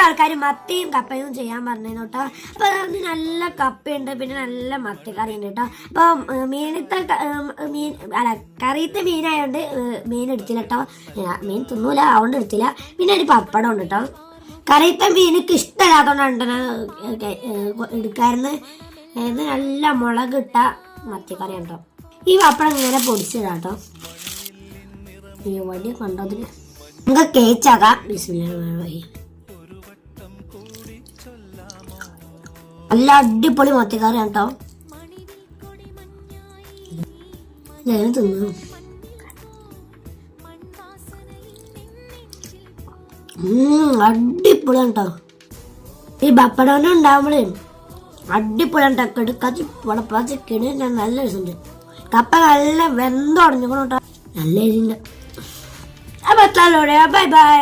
ആൾക്കാർ മത്തിയും കപ്പയും ചെയ്യാൻ പറഞ്ഞിരുന്നു കേട്ടോ. അപ്പോൾ അതിന് നല്ല കപ്പയുണ്ട്, പിന്നെ നല്ല മത്തിക്കറി ഉണ്ട് കേട്ടോ. അപ്പോൾ കറിയത്തെ മീനായതുകൊണ്ട് മീൻ എടുത്തില്ല കേട്ടോ. മീൻ തിന്നൂല, അതുകൊണ്ട് എടുത്തില്ല. പിന്നെ ഒരു പപ്പടം ഉണ്ട് കേട്ടോ. കറിയത്തെ മീനക്ക് ഇഷ്ടമില്ലാത്തതുകൊണ്ടാണ് എടുക്കാറുണ്ട്. ഇത് നല്ല മുളകിട്ട മത്തിക്കറി ഉണ്ടോ. ഈ പപ്പടം ഇങ്ങനെ പൊടിച്ചിടാം കേട്ടോ. ഈ വടി കണ്ടോ, അതിന് നമുക്ക് കേച്ചാക്കാം. നല്ല അടിപൊളി മത്തിക്കറി കേട്ടോ. ഞാൻ തിന്നു. അടിപൊളിയാണ് കേട്ടോ. ഈ പപ്പടം ഉണ്ടാവുമ്പോഴേ അടിപൊളിയാണ് കേട്ടോ. കെടുക്കാച്ചി പൊളപ്പാച്ചി കിണി നല്ല രസമുണ്ട്. കപ്പ നല്ല വെന്തുടഞ്ഞു കേട്ടോ, നല്ല രീതിയിൽ. അപ്പൊ ബൈ ബൈ.